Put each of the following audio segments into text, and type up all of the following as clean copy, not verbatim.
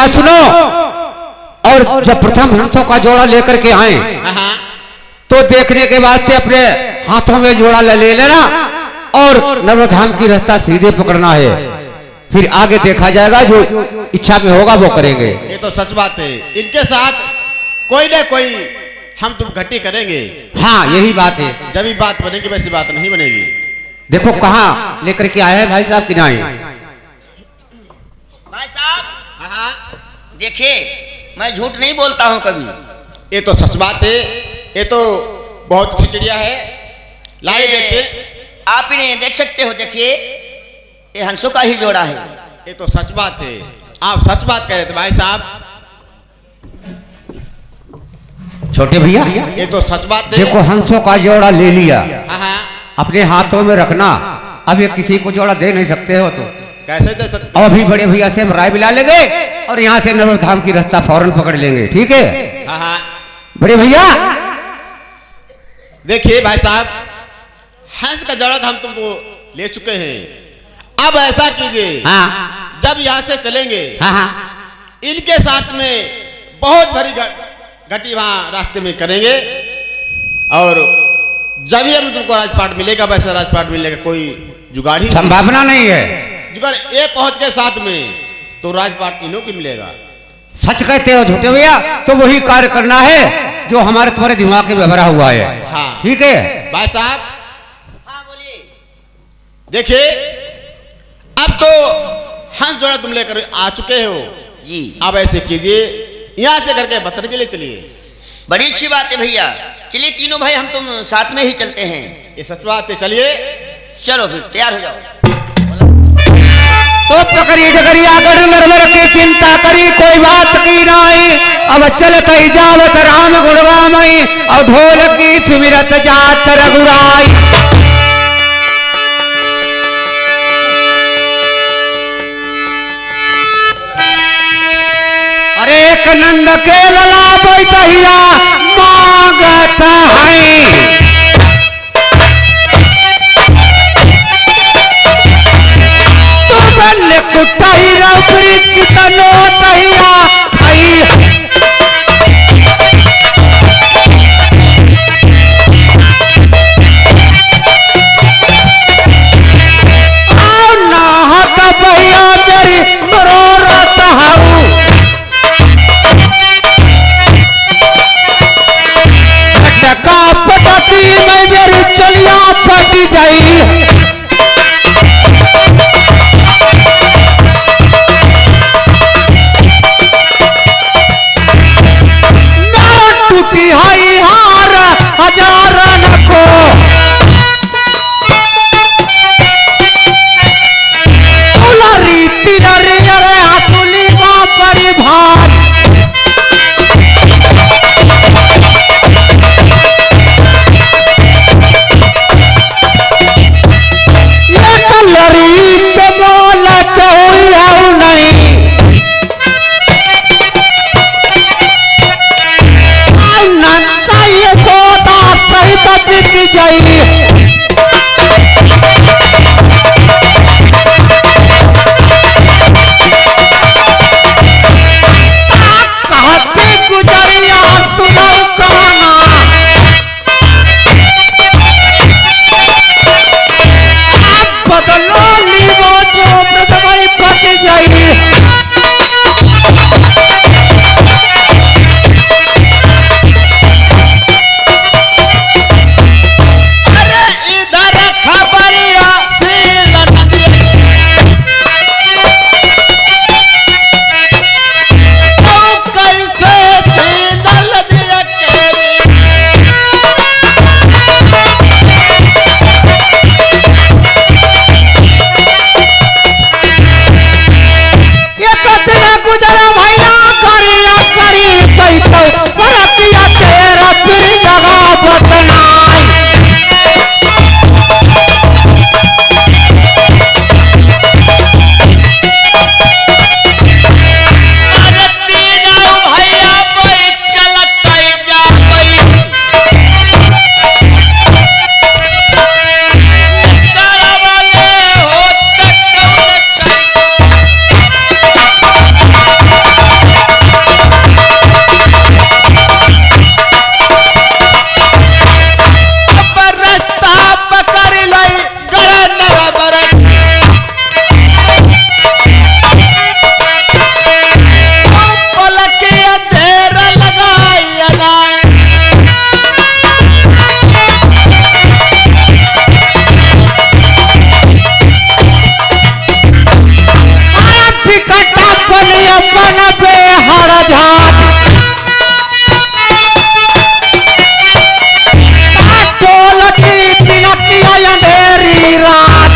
बात सुनो। और जब प्रथम हंसों का जोड़ा लेकर के आए तो देखने के बाद से अपने हाथों में जोड़ा ले लेना और नवधाम की रास्ता सीधे पकड़ना है। फिर आगे देखा जाएगा, जो इच्छा में होगा वो करेंगे। ये तो सच बात है। इनके साथ कोई ना कोई हम तुम घटी करेंगे। हाँ यही बात है। जब भी बात बनेगी वैसी बात नहीं बनेगी। देखो कहाँ लेकर के आए हैं भाई साहब कि नहीं? भाई साहब देखिए, मैं झूठ नहीं बोलता हूँ कभी। ये तो सच बात है। ये तो बहुत अच्छी चिड़िया है। लाइए देखते। आप इन्हें देख सकते हो, देखिए ये हंसों का ही जोड़ा है। ये तो सच बात है। आप सच बात कह रहे थे भाई साहब। छोटे भैया ये तो सच बात है। देखो हंसों का जोड़ा ले लिया, हाँ अपने हाथों में रखना। अब ये किसी को जोड़ा दे नहीं सकते हो तो कैसे दे सकते? और अभी बड़े भैया से हम राय मिला लेंगे और यहाँ से नवधाम की रास्ता फौरन पकड़ लेंगे। ठीक है हाँ बड़े भैया। देखिए भाई साहब, हंस का जोड़ा हम तुमको ले चुके हैं। अब ऐसा कीजिए, हाँ जब यहाँ से चलेंगे हाँ इनके साथ में बहुत भरी घटी वहां रास्ते में करेंगे और जब ही हम तुमको राजपाट मिलेगा, वैसा राजपाट मिलेगा कोई जुगाड़ ही संभावना नहीं है। जुगाड़ ये पहुंच के साथ में तो राजपाट इन्हों को मिलेगा। सच कहते हो छोटे भैया, तो वही कार्य करना है जो हमारे तुम्हारे दिमाग में भरा हुआ है। हाँ ठीक है भाई साहब। हाँ बोलिए। देखिए अब तो हंस जोड़ा तुम लेकर आ चुके हो जी। अब ऐसे कीजिए, यहाँ से करके बतन के लिए चलिए। बड़ी अच्छी बात है भैया। चलिए तीनों भाई हम तुम साथ में ही चलते हैं। ये सच बात है। चलिए चलो फिर तैयार हो जाओ। तो पकड़ी डगरी आकर नरवर की चिंता करी, कोई बात की नाई। अब चलत ही जावत राम गुणवामई, और ढोल की सिमरत जात रघुराई। अरे एक नंद के लला बैठिया मांगत है। कुटाई रौकरी कितनो तहिया आई। आओ नाहक भैया मेरी मरोरत हाऊ। झटका पटकी में मेरी चलिया फट जाई। न बेहारा झाट ढोलकी तिलकिया अंधेरी रात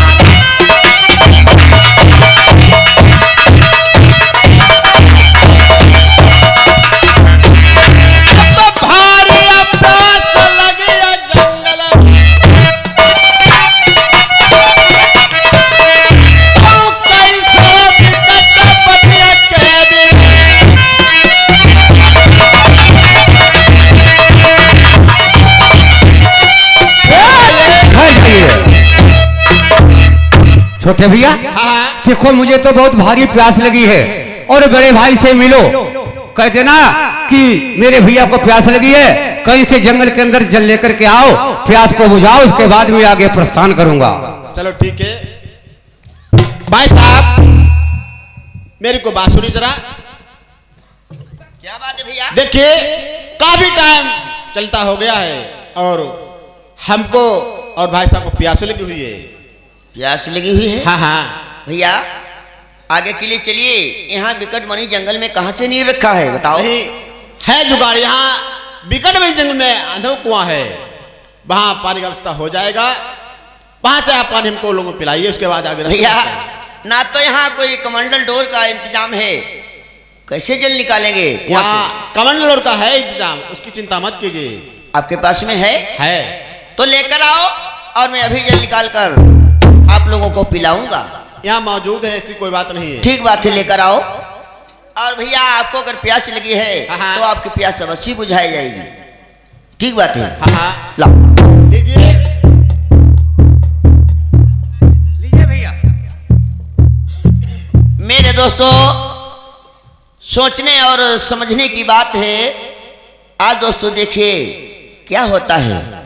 भारी प्यास लगी जंगल छोटे भैया देखो मुझे तो बहुत भारी प्यास लगी है और बड़े भाई से मिलो कह देना कि मेरे भैया को प्यास लगी है कहीं से जंगल के अंदर जल लेकर के आओ प्यास को बुझाओ उसके बाद मैं आगे प्रस्थान करूंगा। चलो ठीक है भाई साहब मेरी को बात सुनी जरा। क्या बात है भैया? देखिए काफी टाइम चलता हो गया है और हमको और भाई साहब को प्यास लगी हुई है। प्यास लगी हुई है? हाँ हाँ भैया आगे के लिए चलिए। यहाँ विकट मणि जंगल में कहाँ से नीर रखा है बताओ? नहीं है जुगाड़, यहाँ विकट में जंगल में अंधो कुआं है, वहाँ पानी का व्यवस्था हो जाएगा, वहाँ से आप पानी हमको लोगों को पिलाइए उसके बाद आगे। भैया ना तो यहाँ कोई कमंडल डोर का इंतजाम है, कैसे जल निकालेंगे? यहाँ कमंडल का है इंतजाम, उसकी चिंता मत कीजिए। आपके पास में है? है तो लेकर आओ और मैं अभी जल निकाल कर आप लोगों को पिलाऊंगा। यहाँ मौजूद है, ऐसी कोई बात नहीं है। ठीक बात है, लेकर आओ। और भैया आपको अगर प्यास लगी है हाँ। तो आपकी प्यास अवश्य बुझाई जाएगी। ठीक बात है? हाँ लाओ लीजिए लीजिए भैया। मेरे दोस्तों सोचने और समझने की बात है। आज दोस्तों देखिए क्या होता है।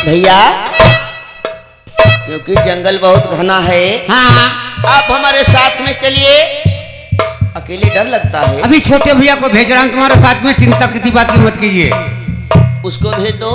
भैया क्योंकि जंगल बहुत घना है, हाँ आप हमारे साथ में चलिए। अकेले डर लगता है। अभी छोटे भैया को भेज रहा हूँ तुम्हारे साथ में, चिंता किसी बात की मत कीजिए। उसको भेज दो।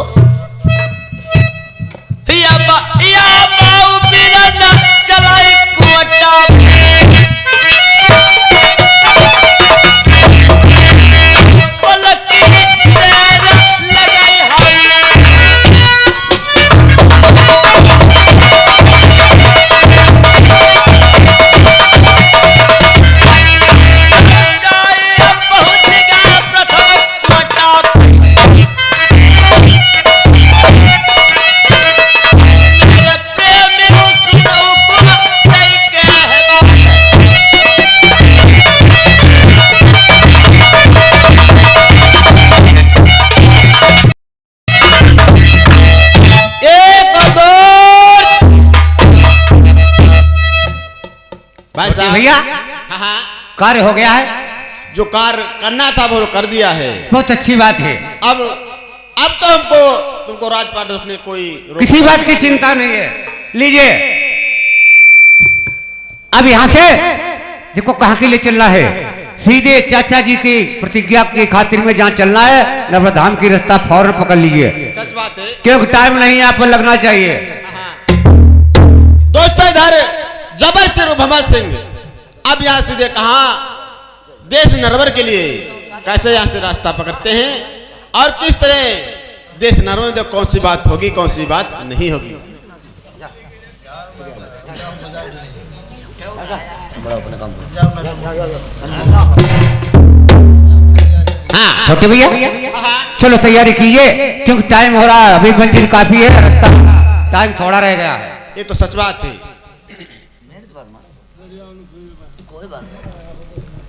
भाई साहब भैया हाँ कार्य हो गया है, जो कार्य करना था वो कर दिया है। बहुत अच्छी बात है। अब तो हमको तुमको राजपाट उसने कोई किसी बात की चिंता नहीं है। लीजिए अब यहाँ से देखो कहाँ के लिए चलना है। सीधे चाचा जी की प्रतिज्ञा की खातिर में जहाँ चलना है नवधाम की रास्ता फौरन पकड़ लीजिए। सच बात है क्योंकि टाइम नहीं यहाँ पर लगना चाहिए। दोस्तों इधर जबर सिंह भमर सिंह अब यहाँ सीधे कहा देश नरवर के लिए कैसे यहाँ से रास्ता पकड़ते हैं और किस तरह देश नरवर में कौन सी बात होगी कौन सी बात नहीं होगी। हाँ छोटे भैया चलो तैयारी कीजिए क्योंकि टाइम हो रहा है, अभी मंजिल काफी है, रास्ता टाइम थोड़ा रह गया है। ये तो सच बात है।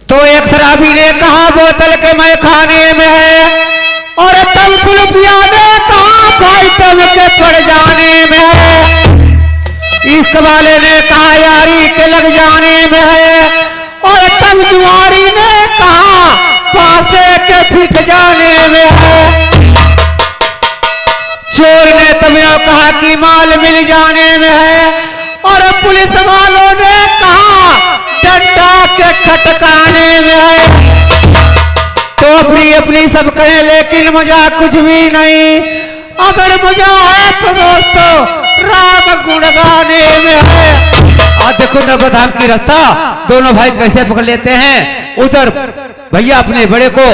तो एक शराबी ने कहा बोतल के मैं खाने में है और तब सुल्फिया ने कहा भाई तब के पड़ जाने में है। इस वाले ने कहा यारी के लग जाने में है और तब जुआरी ने कहा पासे के फिक जाने में है। चोर ने तब यूं कहा कि माल मिल जाने में है। और पुलिस वालों ने कहा डंडा के खटकाने में है। तो अपनी अपनी सब कहे लेकिन मुझे कुछ भी नहीं। अगर मुझे है तो दोस्तों राम गुण गाने में है। और देखो नर्मदाम की रास्ता दोनों भाई कैसे पकड़ लेते हैं। उधर भैया अपने बड़े को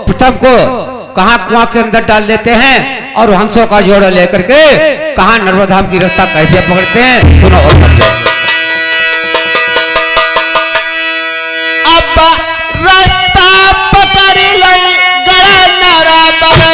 प्रथम को कहाँ कुआं के अंदर डाल देते हैं और हंसों का जोड़ा लेकर के कहाँ नर्मदाम की रास्ता कैसे पकड़ते हैं सुनो और समझो। अब रास्ता पकड़ लई गड़ा नरबर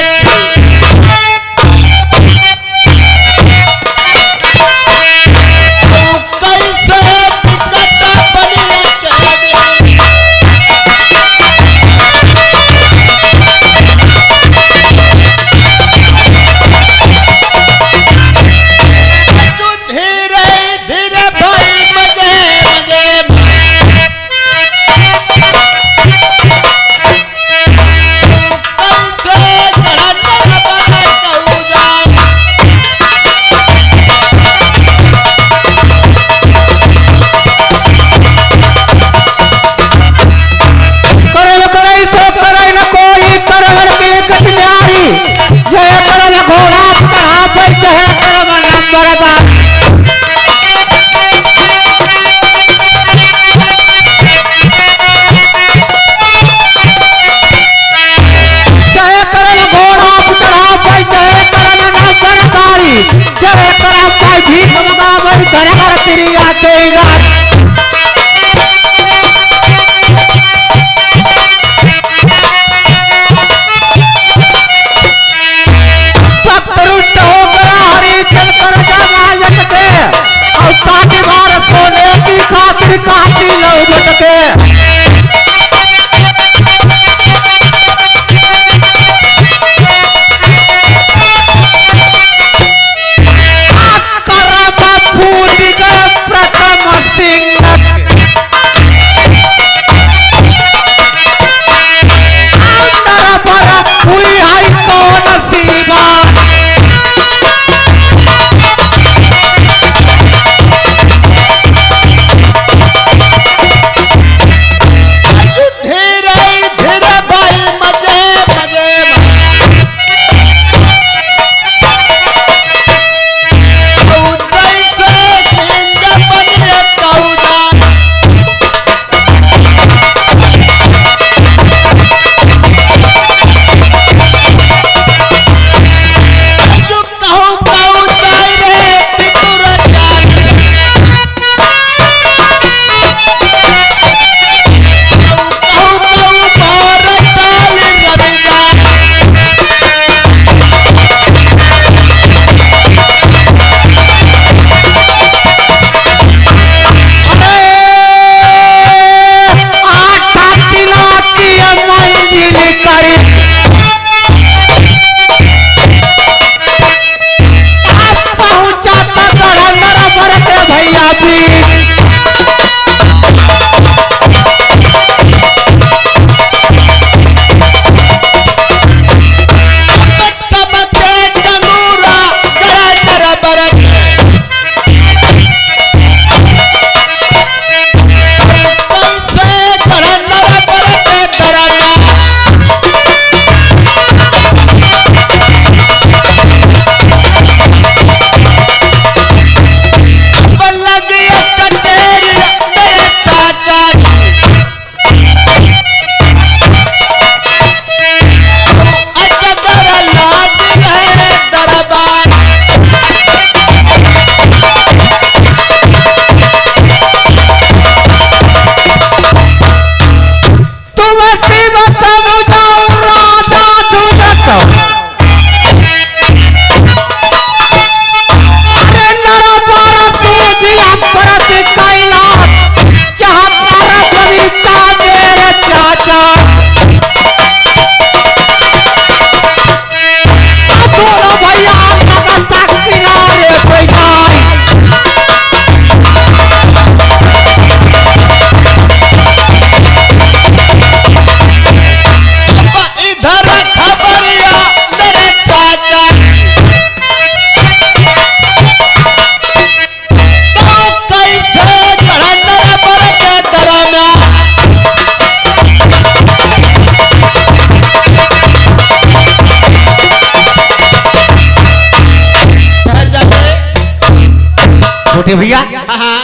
छोटे भैया हाँ हाँ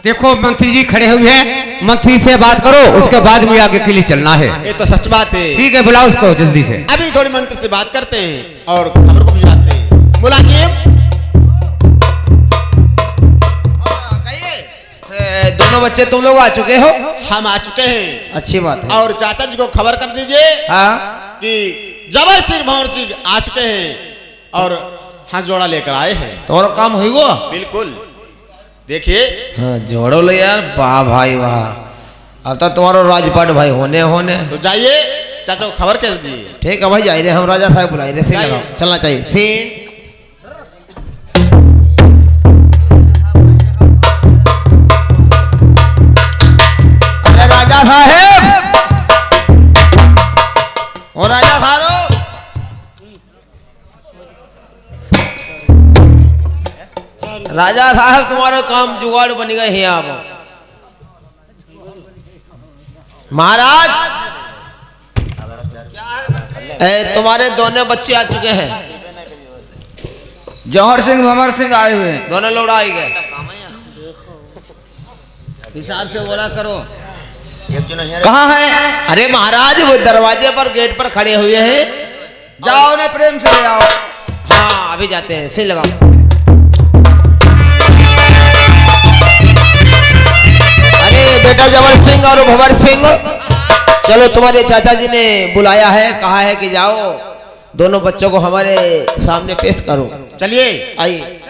देखो मंत्री जी खड़े हुए हैं, मंत्री से बात करो, उसके बाद में आगे के लिए चलना है। ये तो सच बात है। ठीक है, बुलाओ उसको जल्दी से। अभी थोड़ी मंत्री से बात करते हैं और खबर को भिजवाते हैं। मुलाजिम दोनों बच्चे तुम लोग आ चुके हो? हम आ चुके हैं। अच्छी बात है। और चाचा जी को खबर कर दीजिए हाँ कि जबर सिंह भंवर सिंह आ चुके हैं और हाथ जोड़ा लेकर आए हैं। तुम्हारा काम हुई वो? बिल्कुल देखिए। हाँ जोड़ो ले यार, वाह भाई वाह, अब तो तुम्हारा राजपाट भाई होने होने। तो जाइए चाचा को खबर कर दीजिए। ठीक है भाई, जाए रहे हम राजा साहब बुलाए रहे, सीन जाइए। लगाओ, चलना चाहिए सीन। अरे राजा साहब, ओ राजा साहब, राजा साहब तुम्हारा काम जुगाड़ बन गए हैं आप। महाराज तुम्हारे दोनों बच्चे आ चुके हैं। जौहर सिंह भंवर सिंह आए हुए हैं। दोनों लोग आ गए, हिसाब से बोला करो। कहाँ है? अरे महाराज वो दरवाजे पर गेट पर खड़े हुए हैं। जाओ उन्हें प्रेम से ले आओ। हाँ अभी जाते हैं, सिल लगाओ। अरे बेटा जबर सिंह और भंवर सिंह, चलो तुम्हारे चाचा जी ने बुलाया है, कहा है कि जाओ दोनों बच्चों को हमारे सामने पेश करो। चलिए आइए।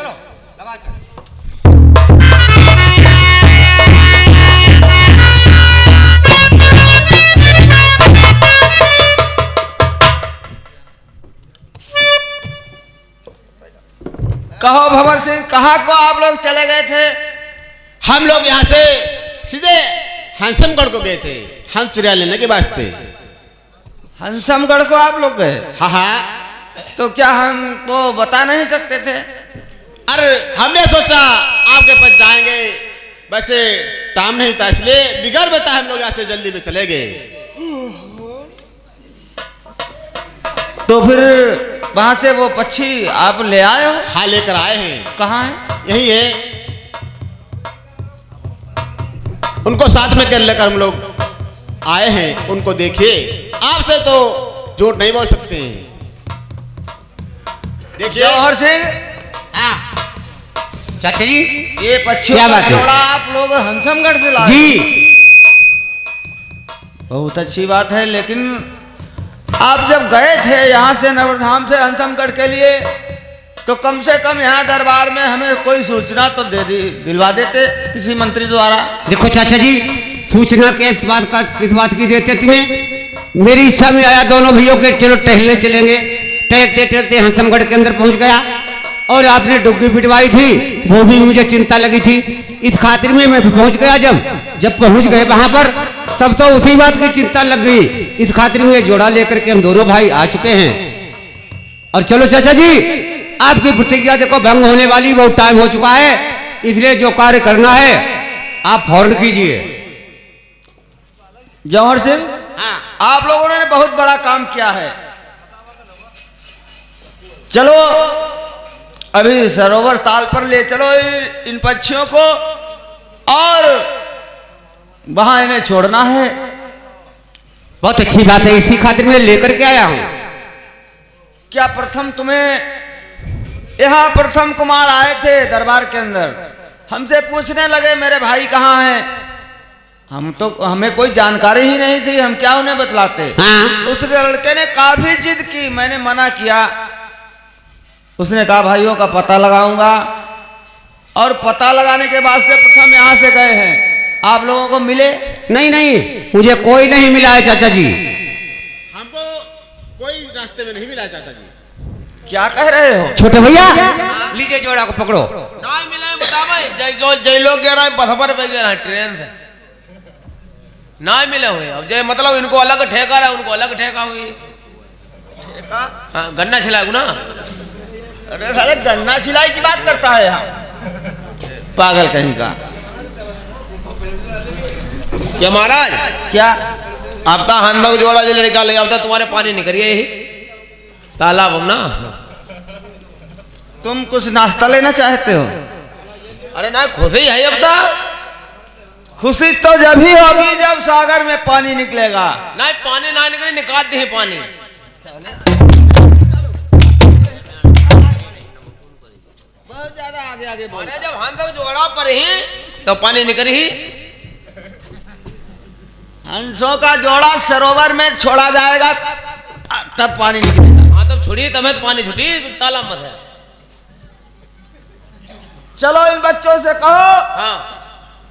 कहो भंवर सिंह, कहाँ को आप लोग चले गए थे? हम लोग यहाँ से सीधे हंसमगढ़ को गए थे, हम चिड़िया लेने के वास्ते। हंसमगढ़ को आप लोग गए? हाँ हाँ। तो क्या हम तो बता नहीं सकते थे? अरे हमने सोचा आपके पास जाएंगे, वैसे टाइम नहीं था, इसलिए बिगड़ बता हम लोग यहाँ से जल्दी में चले गए। तो फिर वहां से वो पक्षी आप ले आए हो? हाँ लेकर आए हैं। कहाँ है? यही है, उनको साथ में कर लेकर हम लोग आए हैं। उनको देखिए, आपसे तो झूठ नहीं बोल सकते हैं। देखिए जौहर सिंह, चाचा जी ये पक्षियों क्या का बात है? जोड़ा आप लोग हंसमगढ़ से लाए? जी बहुत अच्छी बात है, लेकिन आप जब गए थे यहाँ से नवरधाम से हंसमगढ़ के लिए, तो कम से कम यहाँ दरबार में हमें कोई सूचना तो दिलवा देते किसी मंत्री द्वारा। देखो चाचा जी, सूचना किस बात की देते तुम्हें? मेरी इच्छा में आया दोनों भैयों के, चलो टहलने चलेंगे। टहलते टहलते हंसमगढ़ के अंदर पहुंच गया और आपने डुग्गी पिटवाई थी, वो भी मुझे चिंता लगी थी। इस खातिर में मैं पहुंच गया। जब पहुंच गए वहां पर, तब तो उसी बात की चिंता लग गई। इस खातिर में जोड़ा लेकर के हम दोनों भाई आ चुके हैं। और चलो चाचा जी, आपकी प्रतिज्ञा देखो भंग होने वाली, बहुत टाइम हो चुका है, इसलिए जो कार्य करना है आप फौरन कीजिए। जौहर सिंह, आप लोगों ने बहुत बड़ा काम किया है। चलो अभी सरोवर ताल पर ले चलो इन पक्षियों को, और वहां इन्हें छोड़ना है। बहुत अच्छी बात है, इसी खातिर मैं लेकर के आया हूं। क्या प्रथम तुम्हें यहाँ प्रथम कुमार आए थे दरबार के अंदर, हमसे पूछने लगे मेरे भाई कहाँ हैं? हमें कोई जानकारी ही नहीं थी, हम क्या उन्हें बतलाते? हाँ। उस लड़के ने काफी जिद की, मैंने मना किया। उसने कहा भाइयों का पता लगाऊंगा, और पता लगाने के बाद से प्रथम यहाँ से गए हैं। आप लोगों को मिले? नहीं नहीं, मुझे कोई नहीं मिला है चाचा जी। हमको कोई रास्ते में नहीं मिला चाचा जी। क्या कह रहे हो? छोटे भैया लीजिए जोड़ा को पकड़ो। ना मिला है बताओ, जय लोग कह रहा है बसपर पे गया ट्रेन से, ना मिले हुए। अब जय मतलब इनको अलग ठेका रहा, उनको अलग ठेका हुई। हाँ गन्ना छिलाएगू ना। अरे साले गन्ना सिलाई की बात करता है यहाँ, पागल कहीं का। क्या महाराज? क्या अब तो हंदक जोड़ा जो लड़का ले, अब तो तुम्हारे पानी निकलिए यही तालाब हम ना। तुम कुछ नाश्ता लेना चाहते हो? अरे ना खुशी है अब तक। खुशी तो जब ही होगी जब सागर में पानी निकलेगा। ना पानी ना निकले निकाल दे पानी। बहुत ज्यादा आगे आगे बोल। अरे जब हम तक जोड़ा पर ही तो पानी निकल ही। हंसों का जोड़ा सरोवर में छोड़ा जाएगा तब पानी निकलेगा। हाँ तब छोड़िए तब तो पानी छुटी तालाब मत है। चलो इन बच्चों से कहो हाँ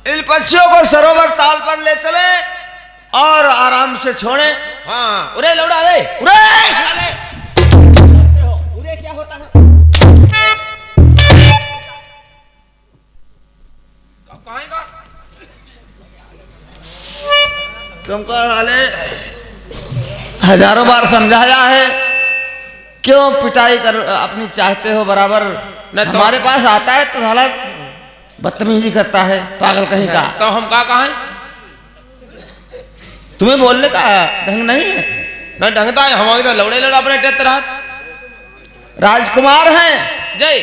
इन पक्षियों को सरोवर ताल पर ले चले और आराम से छोड़े। हाँ उरे लौड़ा रे उरे उरे क्या होता है? कहाँ का तुमको साले हजारों बार समझाया है, क्यों पिटाई कर अपनी चाहते हो बराबर? न तो- हमारे पास आता है तो साला बदतमीजी करता है, पागल कहीं का। तो हम कहाँ है? तुम्हें बोलने का ढंग नहीं है। ना ढंगता है हमारे तो लौड़े लड़ा अपने टेत रहा। राजकुमार हैं, जय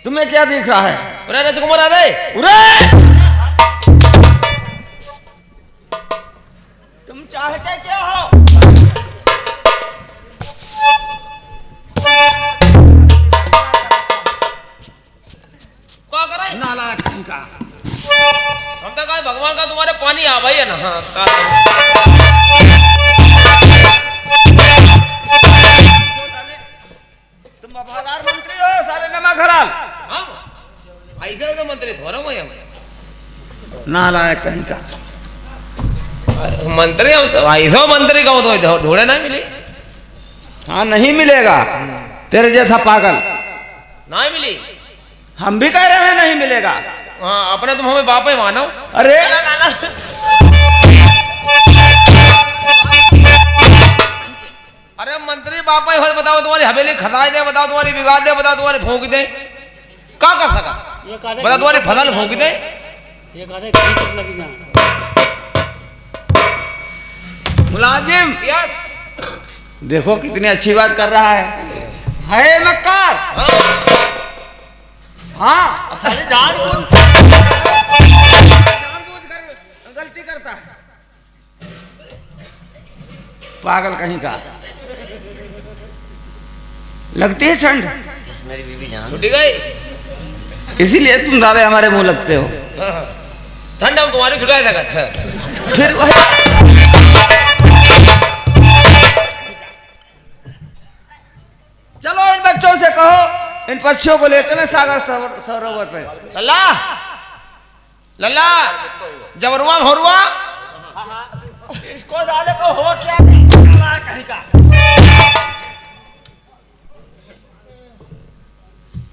तुम्हें क्या दिख रहा है? उरे राजकुमार आ रे उरे तुम चाहते क्या हो? क्या करे? नालायक कहीं का। हम तो कहा भगवान का तुम्हारे पानी आ भाई है ना। हाँ तुम वफादार मंत्री हो साले नमा खराल। ऐसे तो मंत्री थोड़ा मैं नालायक कहीं का। मंत्री हम तो ऐसा मंत्री का तो ढूंढे ना मिली। हाँ नहीं मिलेगा तेरे जैसा पागल। ना मिली। हम भी कह रहे हैं नहीं मिलेगा। हाँ अपने तुम हमें बाप ही मानो। अरे अरे मंत्री बाप ही हो बताओ तुम्हारी हवेली खसाई दे, बताओ तुम्हारी बिगाड़ दे, बताओ तुम्हारी फूंक दे, क्या कर सका? बताओ तुम्हारी फसल फूंक दे। मुलाजिम यस देखो कितनी अच्छी बात कर रहा है मक्कार। हाँ साले जानबूझ कर गलती करता है, पागल कहीं का। लगती है ठंड मेरी बीवी जान छुट्टी गई। इसीलिए तुम साले हमारे मुंह लगते हो। ठंड हम तुम्हारी छुटाई सकत है। फिर वही चलो इन बच्चों से कहो इन पक्षियों को ले चले सागर सरोवर पे। लल्ला लल्ला जबरुआ भरुआ इसको साले को हो क्या कहीं का।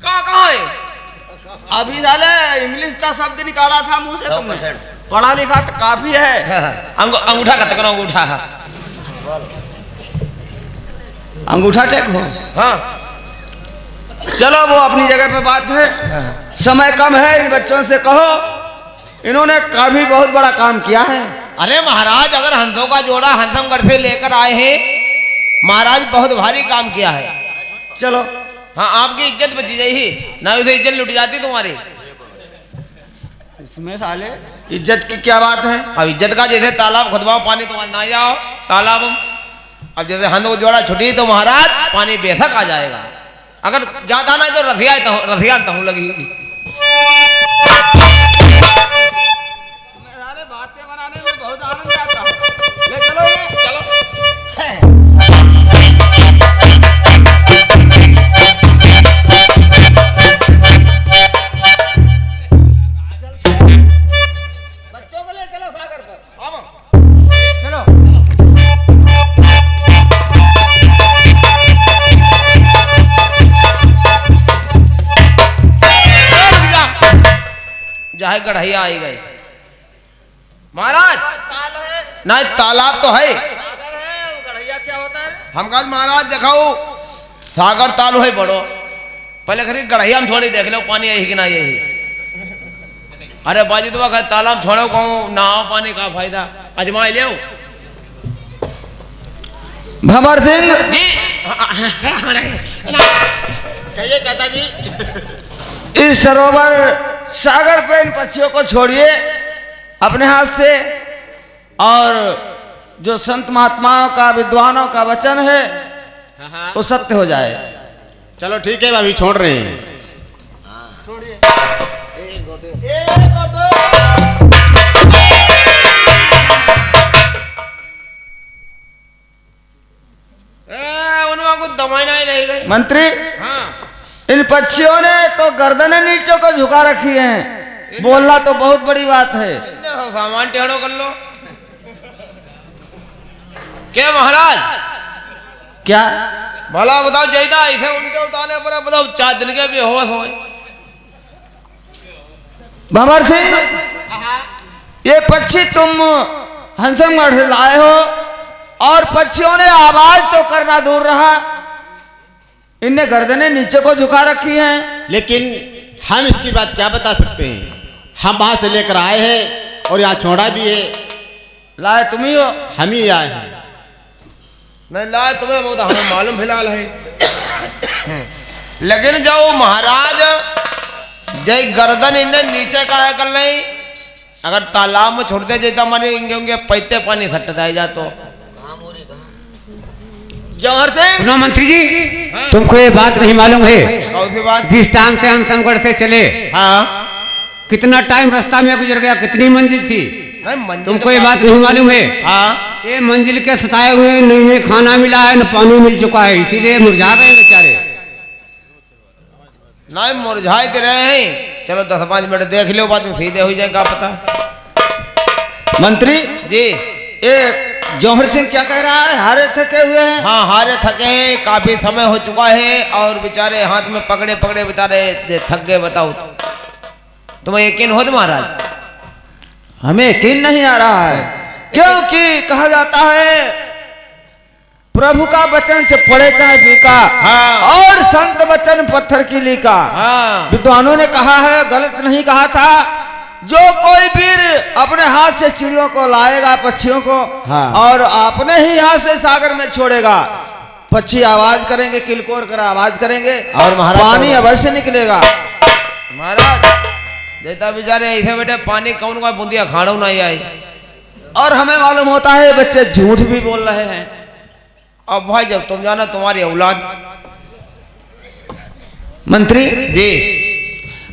कहाँ है? अभी साले इंग्लिश का शब्द निकाला था मुंह से तुमने। पढ़ा लिखा तो काफी है। अंगूठा का तक अंगूठा। अंगूठा टेक हो। हाँ चलो वो अपनी जगह पे बात है, समय कम है। इन बच्चों से कहो इन्होंने काफी बहुत बड़ा काम किया है। अरे महाराज अगर हंसों का जोड़ा हंसमगढ़ से लेकर आए हैं महाराज, बहुत भारी काम किया है। चलो हाँ आपकी इज्जत बची जाएगी ना, उसे इज्जत लुट जाती तुम्हारी। इसमें साले इज्जत की क्या बात है? अब इज्जत का जैसे तालाब खुदवाओ पानी तुम्हारा ना जाओ तालाब। अब जैसे हंस को जोड़ा छुटी तो महाराज पानी बेशक आ जाएगा। अगर ज्यादा ना तो रसिया तहूँ लगी। साले बातें बनाने में बहुत आनंद आता है। ले चलो ये। चलो बच्चों को ले चलो सागर पर। अब चलो जहाँ गढ़ैया आई गई महाराज। ताल है, ना तालाब तो है। सागर है, गढ़ैया क्या होता है? हम कहा महाराज दिखाओ सागर तालु है बड़ो, पहले खरी गढ़ैया में छोड़ी देख लो पानी यही कि ना यही। अरे बाजी तो तालाब छोड़ो कहूँ ना आओ पानी का फायदा अजमा ले। भंवर सिंह जी कहिए चाचा जी। इस सरोवर सागर पे इन पक्षियों को छोड़िए अपने हाथ से, और जो संत महात्माओं का, विद्वानों का वचन है वो सत्य हो जाए। चलो ठीक है, अभी छोड़ रहे हैं। उनमें कुछ दवाइयाँ ही नहीं गई। मंत्री, हाँ, इन पक्षियों ने तो गर्दनें नीचे को झुका रखी हैं, बोलना तो बहुत बड़ी बात है। इतने सब सामान टेढ़ो कर लो। क्या महाराज, क्या भला बताओ, जैदा इसे उनके उतारने पर बताओ 4 दिन के बेहोश हो। भंवर सिंह, ये पक्षी तुम हंसमगढ़ से लाए हो, और पक्षियों ने आवाज तो करना दूर रहा, इनने गर्दनें नीचे को झुका रखी हैं। लेकिन हम इसकी बात क्या बता सकते हैं? हम वहां से लेकर आए हैं और यहाँ छोड़ा भी है। लाए तुम ही हो? हम ही आए हैं। नहीं लाए तुम्हें बहुत हमें मालूम फिलहाल है। लेकिन जाओ महाराज, जय गर्दन इन्हें नीचे का है कर नहीं, अगर तालाब में छोड़ते जाता मारे इंगे पैते पानी सटता जा तो। जौहर सिंह, सुनो मंत्री जी, तुमको ये बात नहीं मालूम है? कौन सी बात? जिस टाइम से हंसमगढ़ से चले, हाँ, कितना टाइम रास्ता में गुजर गया, कितनी मंजिल थी, नहीं मंजिल तुमको ये बात नहीं मालूम है? हाँ, ये मंजिल के सताए हुए न खाना मिला है न पानी मिल चुका है, इसीलिए मुरझा गए बेचारे। नहीं मुरझाए दे रहे हैं। चलो 10-5 मिनट देख लो, बात में सीधे हो जाएगा पता। मंत्री जी, ये जौहर सिंह क्या कह रहा है? हारे थके हुए हैं? हाँ हारे थके हैं, काफी समय हो चुका है, और बेचारे हाथ में पकड़े पकड़े बेचारे थक गए। बताओ तुम्हें यकीन हो महाराज? हमें यकीन नहीं आ रहा है, क्योंकि कहा जाता है प्रभु का वचन से पड़े चाहे बीका, हाँ। और संत वचन पत्थर की लीका। हाँ, विद्वानों ने कहा है, गलत नहीं कहा था, जो कोई वीर अपने हाथ से चिड़ियों को लाएगा, पक्षियों को, हाँ। और अपने ही हाथ से सागर में छोड़ेगा, पक्षी आवाज करेंगे, किलकोर कर आवाज करेंगे, और महाराज पानी अवश्य निकलेगा। महाराज जैता बेचारे ऐसे बेटे पानी कौन का बूंदिया खाड़ो नहीं आई। और हमें मालूम होता है बच्चे झूठ भी बोल रहे हैं। अब भाई जब तुम जाना तुम्हारी औलाद। मंत्री जी,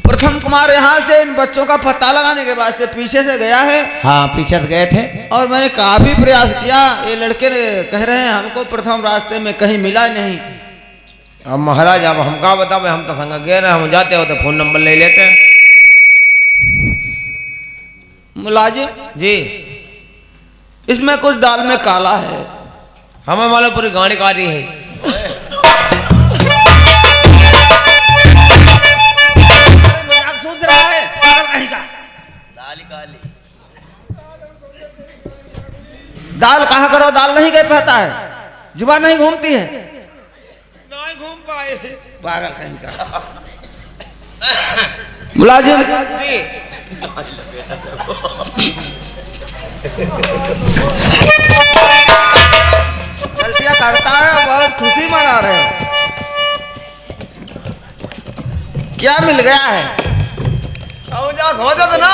प्रथम कुमार यहाँ से इन बच्चों का पता लगाने के बाद से पीछे से गया है, हाँ पीछे गए थे, और मैंने काफी प्रयास किया। ये लड़के कह रहे हैं हमको प्रथम रास्ते में कहीं मिला नहीं। अब महाराज अब हम क्या बताओ, हम तो संग गए ना, हम जाते हो तो फोन नंबर ले लेते हैं। मुलाजिम जी, इसमें कुछ दाल में काला है। हमें मालूम पूरी गाड़ी कारी है। मजाक सोच रहा है पागल कहीं का। दाल कहा करो, दाल नहीं कह पाता है, जुबान नहीं घूमती है, नहीं घूम पाए। पागल कहीं का। मुलाजिम जी, गलतियां करता है, बहुत खुशी मना रहे हैं। क्या मिल गया है? सोचत ना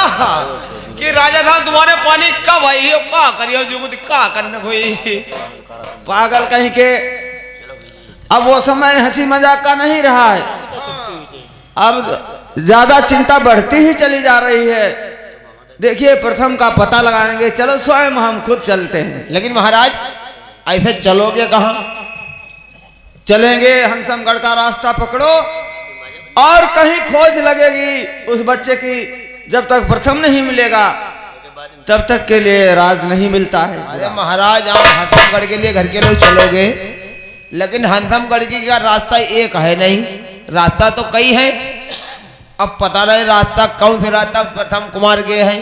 कि राजा साहब तुम्हारे पानी कब आई हो, का करियो जुगुत का करने कोई। पागल कहीं के। अब वो समय हंसी मजाक का नहीं रहा है, अब ज्यादा चिंता बढ़ती ही चली जा रही है। देखिए प्रथम का पता लगाएंगे, चलो स्वयं हम खुद चलते हैं। लेकिन महाराज ऐसे चलोगे कहाँ? चलेंगे हंसमगढ़ का रास्ता पकड़ो, और कहीं खोज लगेगी उस बच्चे की, जब तक प्रथम नहीं मिलेगा तब तक के लिए राज नहीं मिलता है। अरे महाराज आप हंसमगढ़ के लिए घर के लोग चलोगे, लेकिन हंसमगढ़ की का रास्ता एक है नहीं, रास्ता तो कई है। अब पता नहीं रास्ता कौन से रास्ता प्रथम कुमार गए हैं,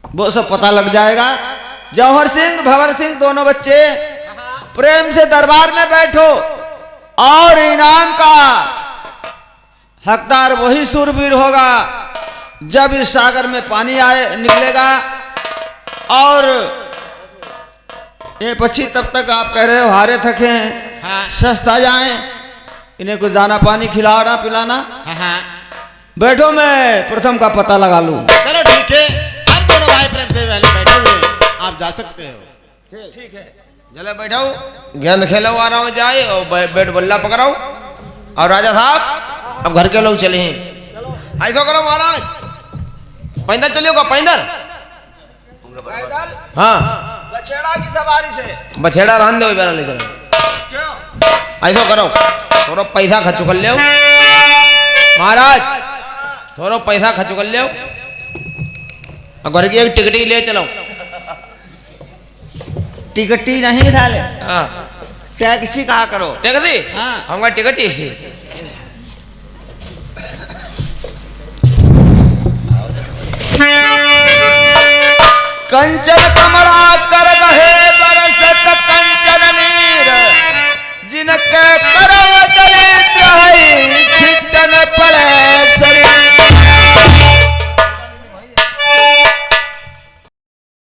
वो सब पता लग जाएगा। जौहर सिंह, भंवर सिंह दोनों बच्चे प्रेम से दरबार में बैठो, और इनाम का हकदार वही सूरवीर होगा जब इस सागर में पानी आए निकलेगा। और ये पक्षी तब तक आप कह रहे हो हारे थके हैं, सस्ता जाएं, इन्हें कुछ दाना पानी खिलाना पिलाना। बैठो, मैं प्रथम का पता लगा लूं। चलो ठीक है, अब दोनों भाई प्रेम से पहले बैठे हुए आप जा सकते हो। ठीक है। जले बैठाओ, गेंद खेलो आराम जाए और बैट बल्ला पकड़ाओ। और राजा साहब अब घर के लोग चले हैं, ऐसा करो महाराज, पैदल चलिएगा, पैदल। हाँ, बछेड़ा की सवारी से। बछेड़ा रहने दो, ले चलो। क्यों? ऐसा करो, थोड़ा पैसा खर्च कर ले महाराज, थोड़ा पैसा खर्च कर ले, घर की एक टिकट ले चलो। टिकटी नहीं था ले, हाँ, टैक्सी कहा करो। टैक्सी? हाँ। हमारा टिकट ही। कंचन कमला कर गहे बरसत कंचन नीर, जिनके करम दरिद्र है छिटन पड़े